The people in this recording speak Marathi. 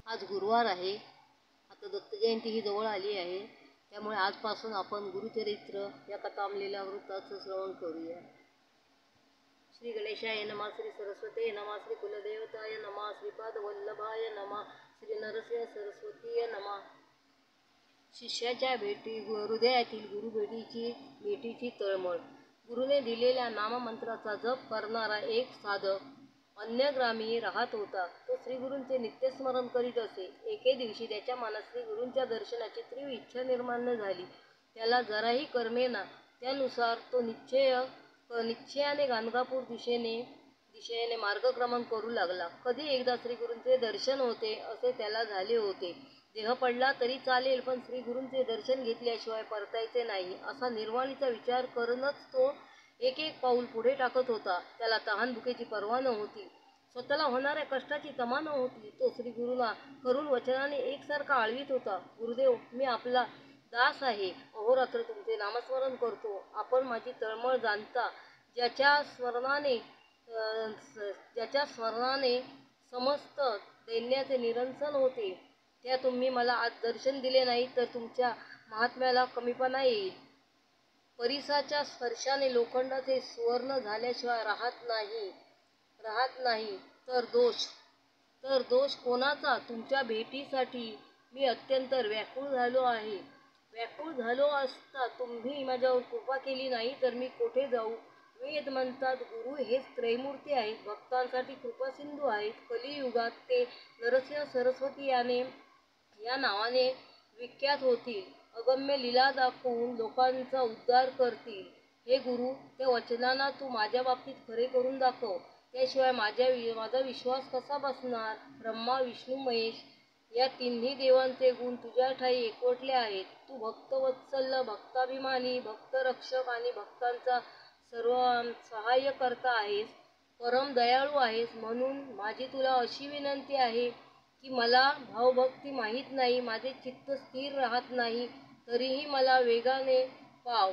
आज गुरुवार आहे. आता दत्त जयंती ही जवळ आली आहे. त्यामुळे आजपासून आपण गुरुचरित्र या कथा लीलावृत्ताचं श्रवण करूया. श्री गणेशाय नमः, श्री सरस्वती नमः, श्री कुलदेवताय नमः, श्रीपाद वल्लभाय नमः, श्री नरसिंह सरस्वतीय नमः. शिष्याच्या हृदयातील भेटीची तळमळ. गुरुने दिलेल्या नाममंत्राचा जप करणारा एक साधक अन्यग्रामी राहत होता. तो श्रीगुरूंचे नित्यस्मरण करीत असे. एके दिवशी त्याच्या मनात श्रीगुरूंच्या दर्शनाची तीव्र इच्छा निर्माण झाली. त्याला जराही करमेना. त्यानुसार तो निश्चयाने गाणगापूर दिशेने मार्गक्रमण करू लागला. कधी एकदा श्रीगुरूंचे दर्शन होते असे त्याला झाले होते. देह पडला तरी चालेल, पण श्रीगुरूंचे दर्शन घेतल्याशिवाय परतायचे नाही, असा निर्वाणीचा विचार करूनच तो एक पाऊल पुढे टाकत होता. त्याला तहान भुकेची पर्वा नव्हती. स्वतःला होणाऱ्या कष्टाची तमा नव्हती. तो श्रीगुरूंना करुण वचनाने एकसारखा आळवीत होता. गुरुदेव, मी आपला दास आहे. अहोरात्र तुमचे नामस्मरण करतो. आपण माझी तळमळ जाणता. ज्याच्या स्मरणाने समस्त दैन्याचे निरसन होते, त्या तुम्ही मला आज दर्शन दिले नाही तर तुमच्या महात्म्याला कमीपणा येईल. परिसाच्या स्पर्शाने लोखंडाचे सुवर्ण झाल्याशिवाय राहत नाही तर दोष कोणाचा? तुमच्या भेटीसाठी मी अत्यंत व्याकुळ झालो आहे. व्याकुळ झालो असता तुम्ही माझ्यावर कृपा केली नाही तर मी कोठे जाऊ? वेद म्हणतात गुरु हेच त्रयमूर्ती आहेत, भक्तांसाठी कृपासिंधू आहेत. कलियुगात ते नरसिंह सरस्वती या नावाने विख्यात होतील. अगम्य लीला दाखवून लोकांचा उद्धार करतील. हे गुरु, त्या वचनांना तू माझ्या बाबतीत खरे करून दाखव. त्याशिवाय माझा विश्वास कसा बसणार? ब्रह्मा, विष्णू, महेश या तिन्ही देवांचे गुण तुझ्या ठायी एकवटले आहेत. तू भक्तवत्सल, भक्ताभिमानी, भक्तरक्षक आणि भक्तांचा सर्व सहाय्यकर्ता आहेस. परम दयाळू आहेस. म्हणून माझी तुला अशी विनंती आहे की मला भावभक्ती माहीत नाही, माझे चित्त स्थिर राहत नाही, तरीही मला वेगाने पाव.